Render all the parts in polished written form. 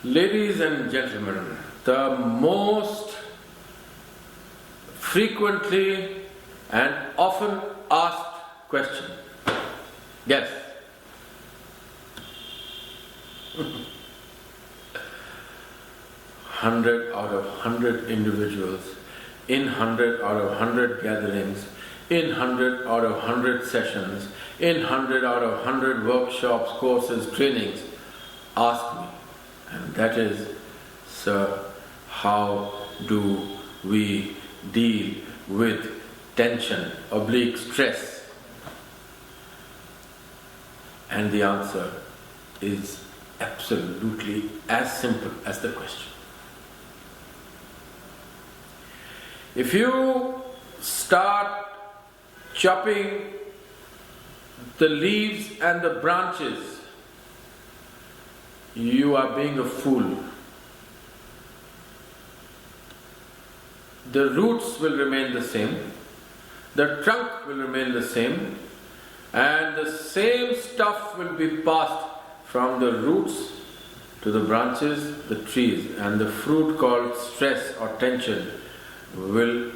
Ladies and gentlemen, the most frequently and often asked question. Yes. 100 out of 100 individuals, in 100 out of 100 gatherings, in 100 out of 100 sessions, in 100 out of 100 workshops, courses, trainings, ask me. And that is, sir, how do we deal with tension, /stress? And the answer is absolutely as simple as the question. If you start chopping the leaves and the branches, you are being a fool. The roots will remain the same, the trunk will remain the same, and the same stuff will be passed from the roots to the branches, the trees, and the fruit called stress or tension will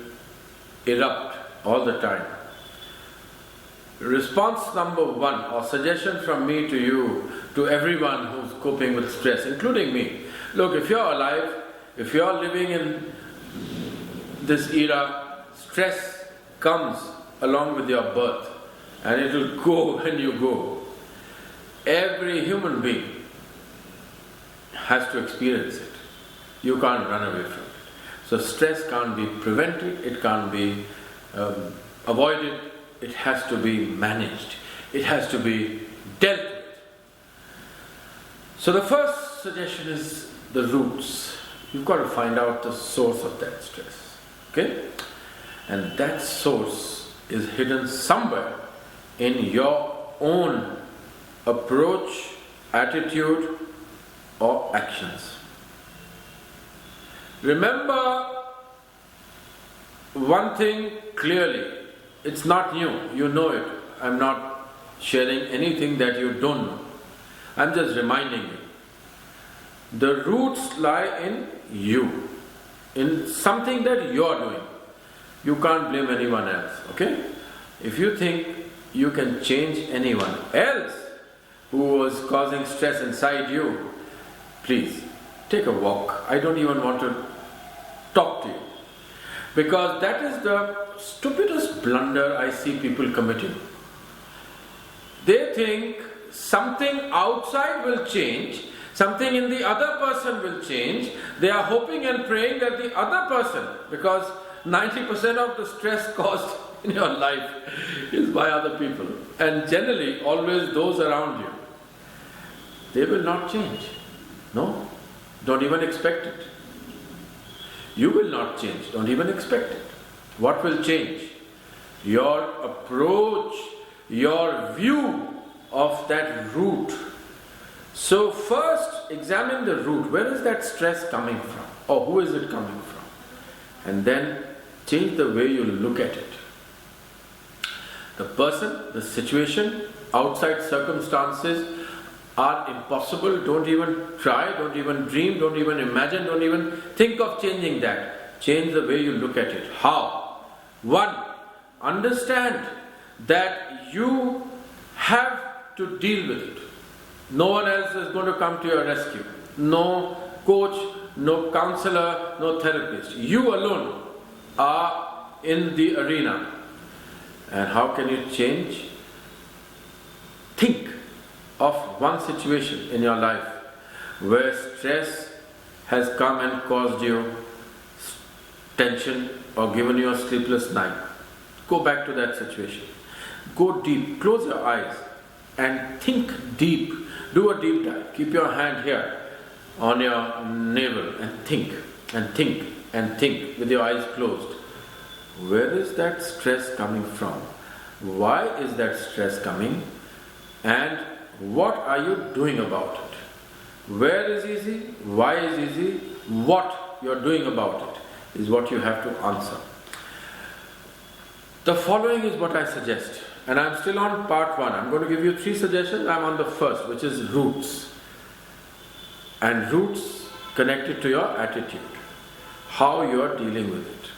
erupt all the time. Response number one, or suggestion from me to you, to everyone who's coping with stress, including me. Look, if you're alive, if you're living in this era, stress comes along with your birth, and it will go when you go. Every human being has to experience it. You can't run away from it. So stress can't be prevented, it can't be avoided, it has to be managed, it has to be dealt with. So the first suggestion is the roots. You've got to find out the source of that stress, okay? And that source is hidden somewhere in your own approach, attitude, or actions. Remember one thing clearly, it's not new, you know it. I'm not sharing anything that you don't know. I'm just reminding you. The roots lie in you, in something that you're doing. You can't blame anyone else, okay? If you think you can change anyone else who was causing stress inside you, please take a walk. I don't even want to talk to you. Because that is the stupidest blunder I see people committing. They think something outside will change, something in the other person will change. They are hoping and praying that the other person, because 90% of the stress caused in your life is by other people, and generally always those around you, they will not change. No, don't even expect it. You will not change, don't even expect it. What will change? Your approach, your view of that root. So first examine the root. Where is that stress coming from? Or who is it coming from? And then change the way you look at it. The person, the situation, outside circumstances are impossible. Don't even try, don't even dream, don't even imagine, don't even think of changing that. Change the way you look at it. How? One, understand that you have to deal with it. No one else is going to come to your rescue. No coach, no counselor, no therapist. You alone are in the arena. And how can you change? Think of one situation in your life where stress has come and caused you tension or given you a sleepless night. Go back to that situation. Go deep, close your eyes and think deep. Do a deep dive. Keep your hand here on your navel and think and think and think with your eyes closed. Where is that stress coming from? Why is that stress coming? And what are you doing about it? Where is easy? Why is easy? What you're doing about it is what you have to answer. The following is what I suggest, and I'm still on part 1. I'm going to give you 3 suggestions. I'm on the first, which is roots. And roots connected to your attitude, how you are dealing with it.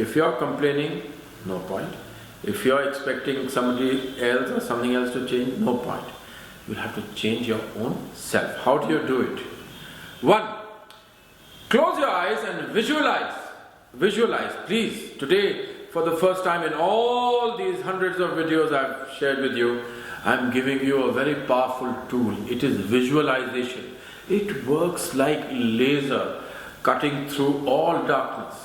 If you are complaining, no point. If you are expecting somebody else or something else to change, no point. You'll have to change your own self. How do you do it? 1. Close your eyes and visualize. Visualize, please. Today, for the first time in all these hundreds of videos I've shared with you, I'm giving you a very powerful tool. It is visualization. It works like laser, cutting through all darkness.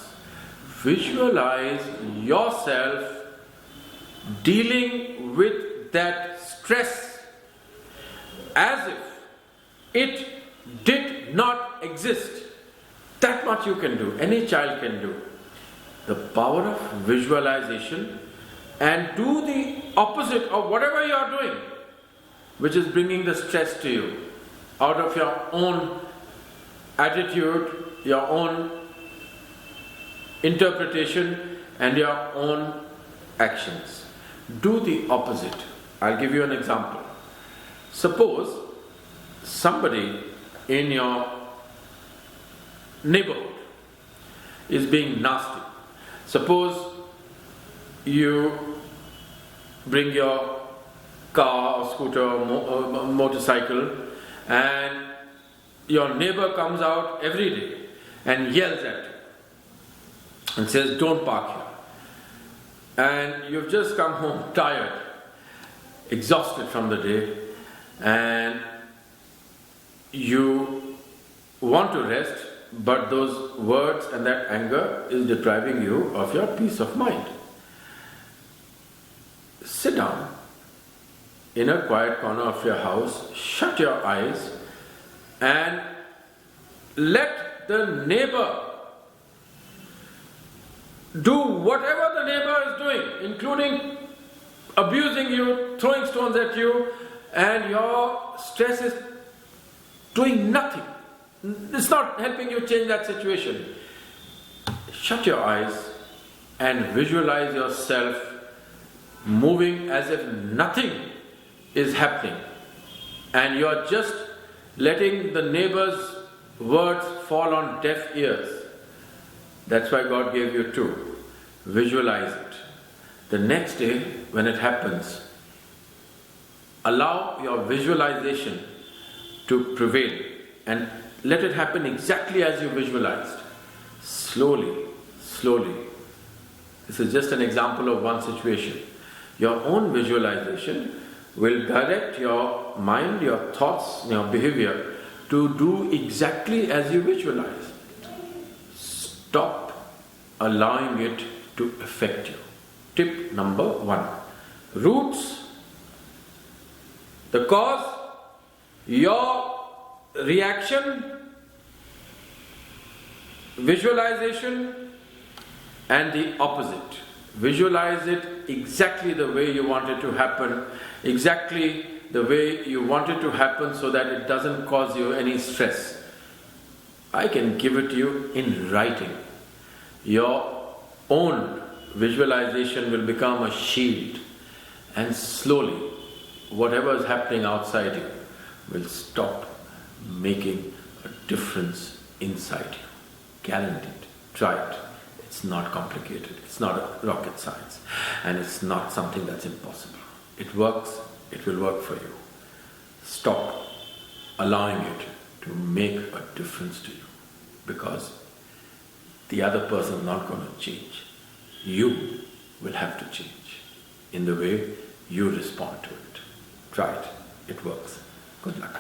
Visualize yourself dealing with that stress as if it did not exist. That much you can do. Any child can do. The power of visualization, and do the opposite of whatever you are doing, which is bringing the stress to you, out of your own attitude, your own interpretation, and your own actions. Do the opposite. I'll give you an example. Suppose somebody in your neighborhood is being nasty. Suppose you bring your car or scooter or motorcycle, and your neighbor comes out every day and yells at you and says, "Don't park here." And you've just come home tired, exhausted from the day, and you want to rest, but those words and that anger is depriving you of your peace of mind. Sit down in a quiet corner of your house, shut your eyes, and let the neighbor do whatever the neighbor is doing, including abusing you, throwing stones at you, and your stress is doing nothing. It's not helping you change that situation. Shut your eyes and visualize yourself moving as if nothing is happening, and you are just letting the neighbor's words fall on deaf ears. That's why God gave you two. Visualize it. The next day when it happens, allow your visualization to prevail and let it happen exactly as you visualized. Slowly, slowly. This is just an example of one situation. Your own visualization will direct your mind, your thoughts, your behavior to do exactly as you visualize. Stop allowing it to affect you. Tip number 1. Roots. The cause, your reaction, visualization, and the opposite. Visualize it exactly the way you want it to happen, exactly the way you want it to happen, so that it doesn't cause you any stress. I can give it to you in writing. Your own visualization will become a shield, and slowly whatever is happening outside you will stop making a difference inside you. Guaranteed. Try it. It's not complicated. It's not rocket science, and it's not something that's impossible. It works. It will work for you. Stop allowing it to make a difference to you, because the other person is not going to change. You will have to change in the way you respond to it. Try it. It works. Good luck.